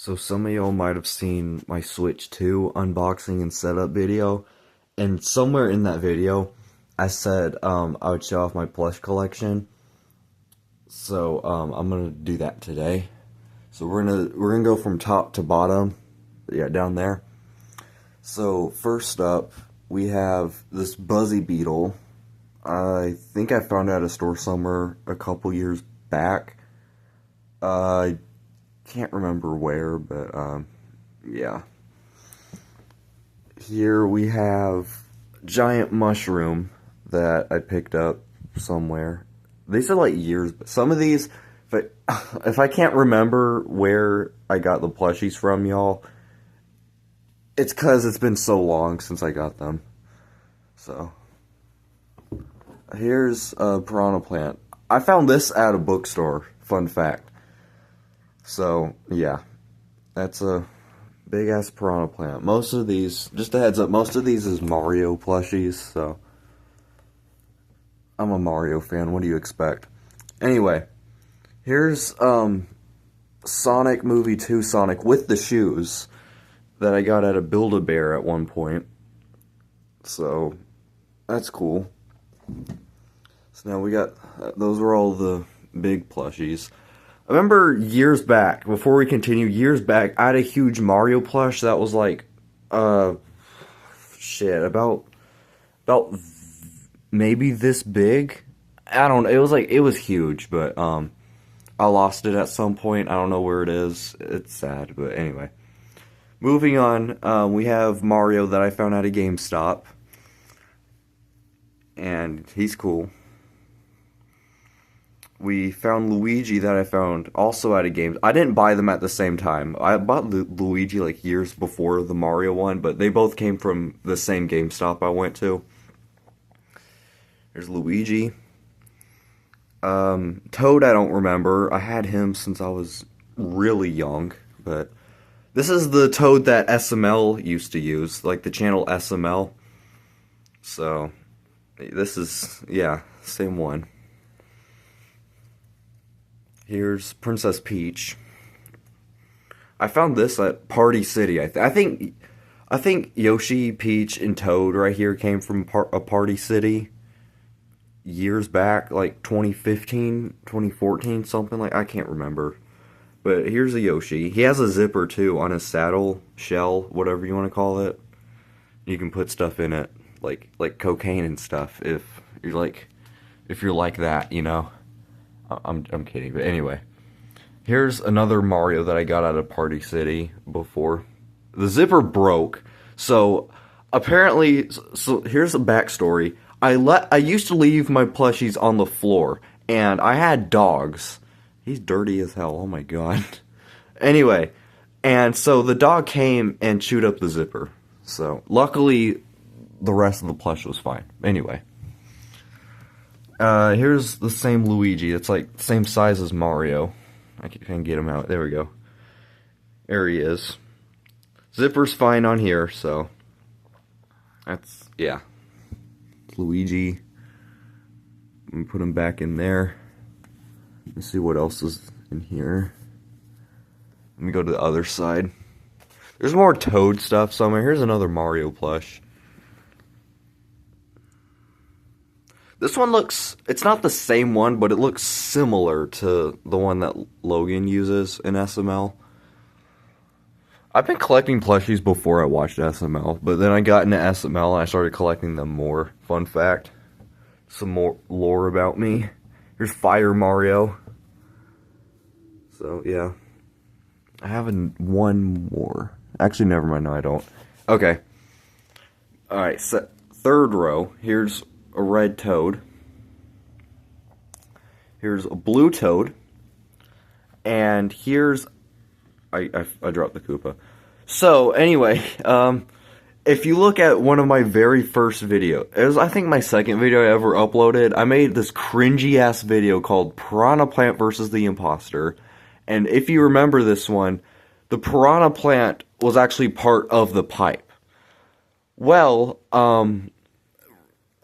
So some of y'all might have seen my Switch 2 unboxing and setup video, and somewhere in that video, I said I would show off my plush collection. So I'm gonna do that today. So we're gonna go from top to bottom, yeah, down there. So first up, we have this Buzzy Beetle. I think I found it at a store somewhere a couple years back. I can't remember where, but yeah. Here we have giant mushroom that I picked up somewhere. They said like years, but some of these, if I can't remember where I got the plushies from, y'all, it's because it's been so long since I got them. So here's a piranha plant. I found this at a bookstore, fun fact. So, yeah, that's a big-ass piranha plant. Most of these, just a heads up, most of these is Mario plushies, so I'm a Mario fan, what do you expect? Anyway, here's Sonic Movie 2 Sonic with the shoes that I got at a Build-A-Bear at one point. So, that's cool. So now we got, those were all the big plushies. I remember years back, before we continue, years back, I had a huge Mario plush that was like, shit, about maybe this big? I don't know, it was huge, but, I lost it at some point, I don't know where it is, it's sad, but anyway. Moving on, we have Mario that I found at a GameStop, and he's cool. We found Luigi that I found also at a game. I didn't buy them at the same time. I bought Luigi like years before the Mario one, but they both came from the same GameStop I went to. There's Luigi. Toad I don't remember. I had him since I was really young, but this is the Toad that SML used to use, like the channel SML. So, this is, yeah, same one. Here's Princess Peach. I found this at Party City. I think Yoshi, Peach, and Toad right here came from a Party City years back, like 2015, 2014, something like. I can't remember. But here's a Yoshi. He has a zipper too on his saddle, shell, whatever you want to call it. You can put stuff in it, like cocaine and stuff. If you're like that, you know. I'm kidding, but anyway. Here's another Mario that I got out of Party City before. The zipper broke, so apparently, so here's a backstory. I used to leave my plushies on the floor, and I had dogs. He's dirty as hell, oh my god. Anyway, and so the dog came and chewed up the zipper. So, luckily, the rest of the plush was fine. Anyway. Here's the same Luigi. It's like same size as Mario. I can get him out. There we go. There he is. Zipper's fine on here, so that's, yeah. Luigi. Let me put him back in there. Let's see what else is in here. Let me go to the other side. There's more Toad stuff somewhere. Here's another Mario plush. This one looks, it's not the same one, but it looks similar to the one that Logan uses in SML. I've been collecting plushies before I watched SML, but then I got into SML and I started collecting them more. Fun fact. Some more lore about me. Here's Fire Mario. So, yeah. I have one more. Actually, never mind, no I don't. Okay. Alright, so third row. Here's a red Toad. Here's a blue Toad. And here's... I dropped the Koopa. So, anyway, if you look at one of my very first videos, it was, I think, my second video I ever uploaded, I made this cringy-ass video called Piranha Plant versus the Imposter. And if you remember this one, the Piranha Plant was actually part of the pipe. Well,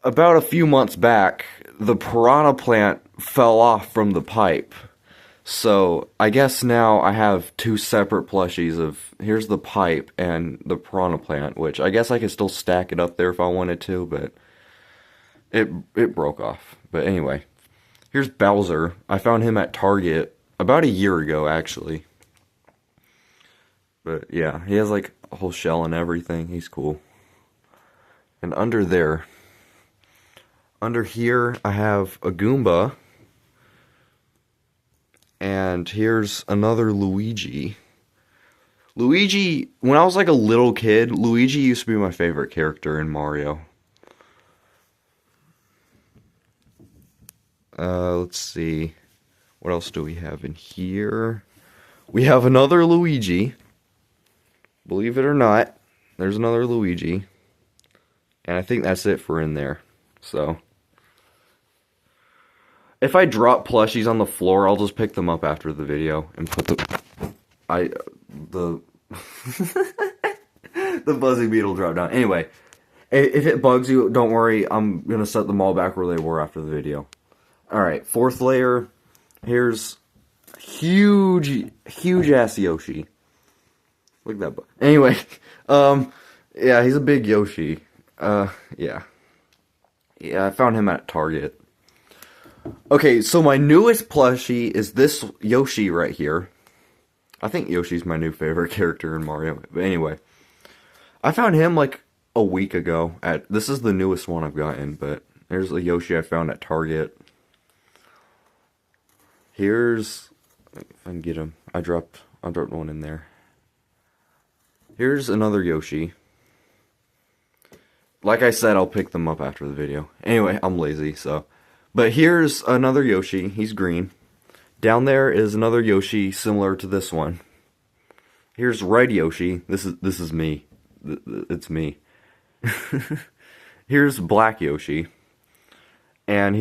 about a few months back, the Piranha Plant fell off from the pipe. So I guess now I have two separate plushies of here's the pipe and the piranha plant, which I guess I could still stack it up there if I wanted to, but it broke off. But anyway, here's Bowser. I found him at Target about a year ago, actually. But yeah, he has like a whole shell and everything. He's cool. And under here, I have a Goomba. And here's another Luigi. Luigi, when I was like a little kid, Luigi used to be my favorite character in Mario. Let's see. What else do we have in here? We have another Luigi. Believe it or not, there's another Luigi. And I think that's it for in there. So, if I drop plushies on the floor, I'll just pick them up after the video and put the buzzing beetle drop down. Anyway, if it bugs you, don't worry. I'm gonna set them all back where they were after the video. All right, fourth layer. Here's huge ass Yoshi. Look at that. Anyway, yeah, he's a big Yoshi. Yeah, I found him at Target. Okay, so my newest plushie is this Yoshi right here. I think Yoshi's my new favorite character in Mario. But anyway, I found him like a week ago. This is the newest one I've gotten, but there's a Yoshi I found at Target. Here's, if I can get him. I dropped one in there. Here's another Yoshi. Like I said, I'll pick them up after the video. Anyway, I'm lazy, so. But here's another Yoshi. He's green. Down there is another Yoshi similar to this one. Here's red Yoshi. This is me. It's me. Here's black Yoshi. And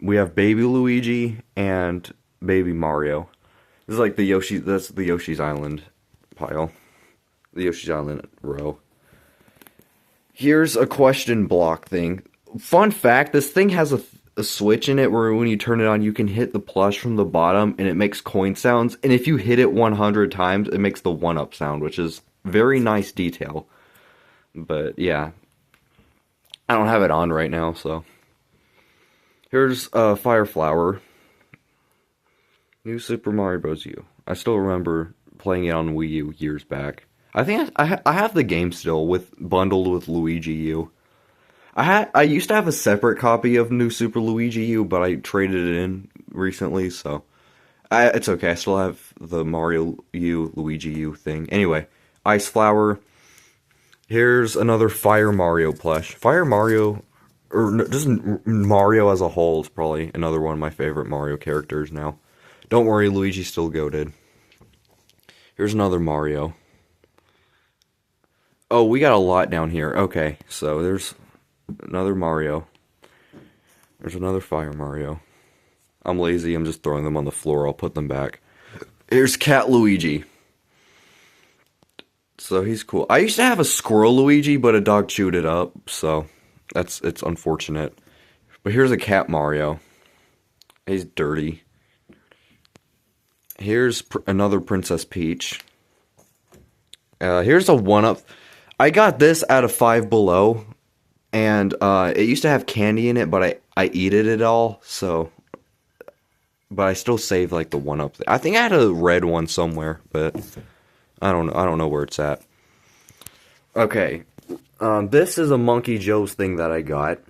we have baby Luigi and baby Mario. This is like the Yoshi, that's the Yoshi's Island pile. The Yoshi's Island row. Here's a question block thing. Fun fact, this thing has a switch in it where when you turn it on, you can hit the plush from the bottom and it makes coin sounds. And if you hit it 100 times, it makes the 1-up sound, which is very nice detail. But yeah, I don't have it on right now, so. Here's Fire Flower. New Super Mario Bros. U. I still remember playing it on Wii U years back. I think I have the game still bundled with Luigi U. I used to have a separate copy of New Super Luigi U, but I traded it in recently, so it's okay. I still have the Mario U, Luigi U thing. Anyway, Ice Flower. Here's another Fire Mario plush. Fire Mario, or just Mario as a whole, is probably another one of my favorite Mario characters now. Don't worry, Luigi's still goated. Here's another Mario. Oh, we got a lot down here. Okay, so there's another Mario. There's another Fire Mario. I'm lazy, I'm just throwing them on the floor. I'll put them back. Here's Cat Luigi. So he's cool. I used to have a Squirrel Luigi, but a dog chewed it up, so it's unfortunate. But here's a Cat Mario. He's dirty. Here's another Princess Peach. Here's a 1-up. I got this out of Five Below, and it used to have candy in it, but I eated it all, so. But I still saved like the 1-up. I think I had a red one somewhere, but I don't know where it's at. Okay, this is a Monkey Joe's thing that I got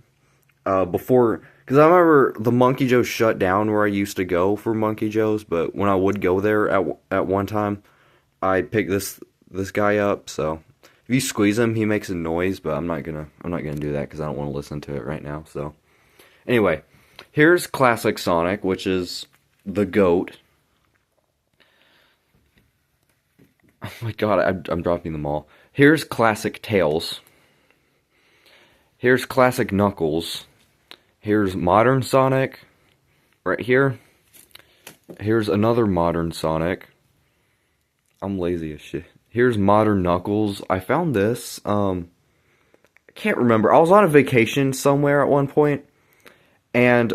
before. Because I remember the Monkey Joe shut down where I used to go for Monkey Joe's, but when I would go there at one time, I picked this guy up. So if you squeeze him, he makes a noise, but I'm not gonna do that because I don't want to listen to it right now. So anyway, here's Classic Sonic, which is the GOAT. Oh my god, I'm dropping them all. Here's Classic Tails. Here's Classic Knuckles. Here's Modern Sonic, right here. Here's another Modern Sonic. I'm lazy as shit. Here's Modern Knuckles. I found this, I can't remember. I was on a vacation somewhere at one point, and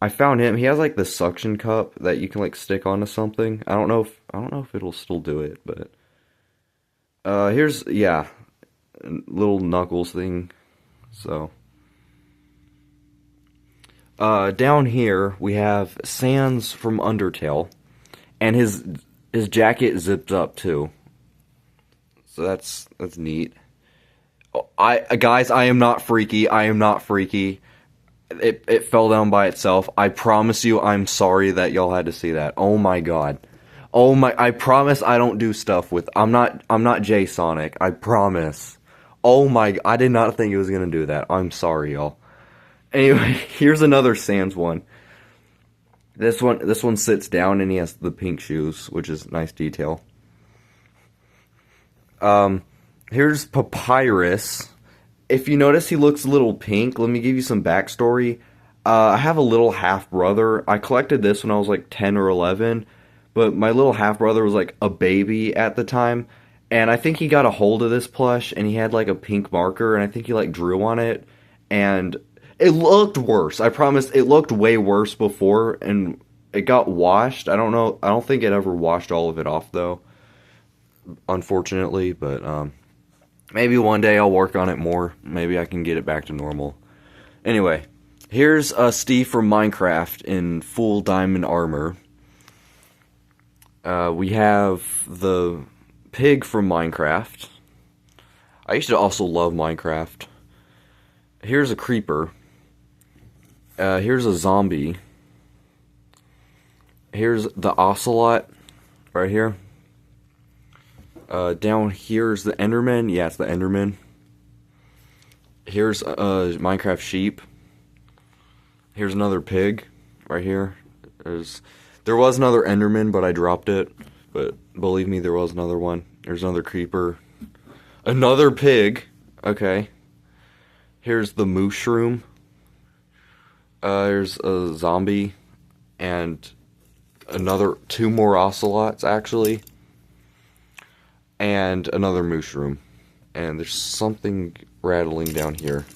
I found him. He has like the suction cup that you can like stick onto something. I don't know if it'll still do it, but here's yeah, little knuckles thing. So down here we have Sans from Undertale, and his jacket zips up too. So that's neat. Guys, I am not freaky. I am not freaky. It fell down by itself. I promise you, I'm sorry that y'all had to see that. Oh my god. Oh my, I promise I don't do stuff with, I'm not Jay Sonic. I promise. Oh my, I did not think it was gonna do that. I'm sorry, y'all. Anyway, here's another Sans one. This one sits down and he has the pink shoes, which is nice detail. Here's Papyrus. If you notice he looks a little pink, let me give you some backstory. I have a little half-brother. I collected this when I was like 10 or 11, but my little half-brother was like a baby at the time, and I think he got a hold of this plush, and he had like a pink marker, and I think he like drew on it, and it looked worse. I promise, it looked way worse before, and it got washed. I don't know, I don't think it ever washed all of it off though, unfortunately, but maybe one day I'll work on it more. Maybe I can get it back to normal. Anyway, here's Steve from Minecraft in full diamond armor. We have the pig from Minecraft. I used to also love Minecraft. Here's a creeper. Here's a zombie. Here's the ocelot right here. Down here's the Enderman. Yeah, it's the Enderman. Here's Minecraft sheep. Here's another pig right here. There was another Enderman, but I dropped it. But believe me, there was another one. There's another creeper. Another pig. Okay. Here's the mushroom. There's a zombie. And two more ocelots, actually. And another mushroom. And there's something rattling down here.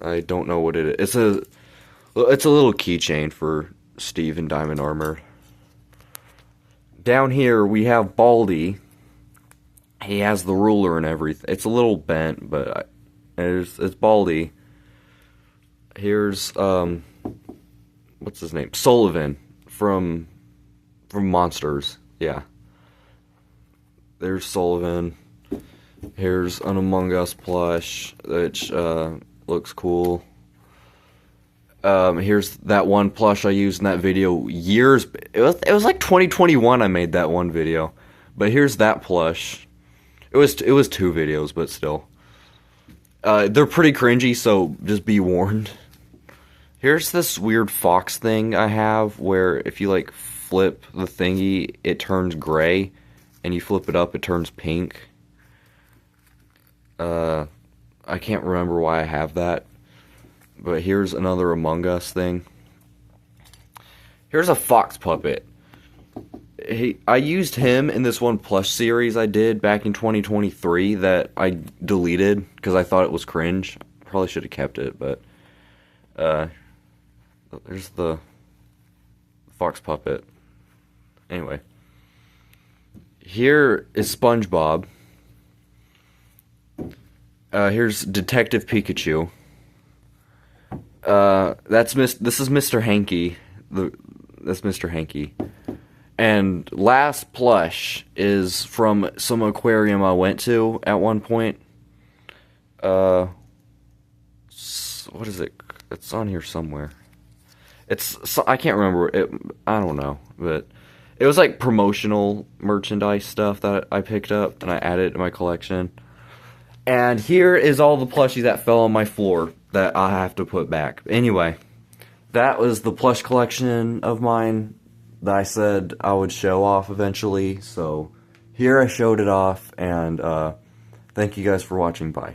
I don't know what it is. It's a little keychain for Steve in diamond armor. Down here we have Baldy. He has the ruler and everything. It's a little bent, but it's Baldy. Here's what's his name? Sullivan from Monsters. Yeah. There's Sullivan. Here's an Among Us plush, which looks cool. Here's that one plush I used in that video years. It was like 2021 I made that one video. But here's that plush. It was 2 videos, but still. They're pretty cringy, so just be warned. Here's this weird fox thing I have where if you like flip the thingy, it turns gray. And you flip it up, it turns pink. I can't remember why I have that. But here's another Among Us thing. Here's a fox puppet. I used him in this one plush series I did back in 2023 that I deleted because I thought it was cringe. Probably should have kept it, but there's the fox puppet. Anyway. Here is SpongeBob. Here's Detective Pikachu. This is Mr. Hanky. That's Mr. Hanky. And last plush is from some aquarium I went to at one point. What is it? It's on here somewhere. I can't remember it. I don't know, but it was like promotional merchandise stuff that I picked up and I added to my collection. And here is all the plushies that fell on my floor that I have to put back. Anyway, that was the plush collection of mine that I said I would show off eventually. So here I showed it off, and thank you guys for watching. Bye.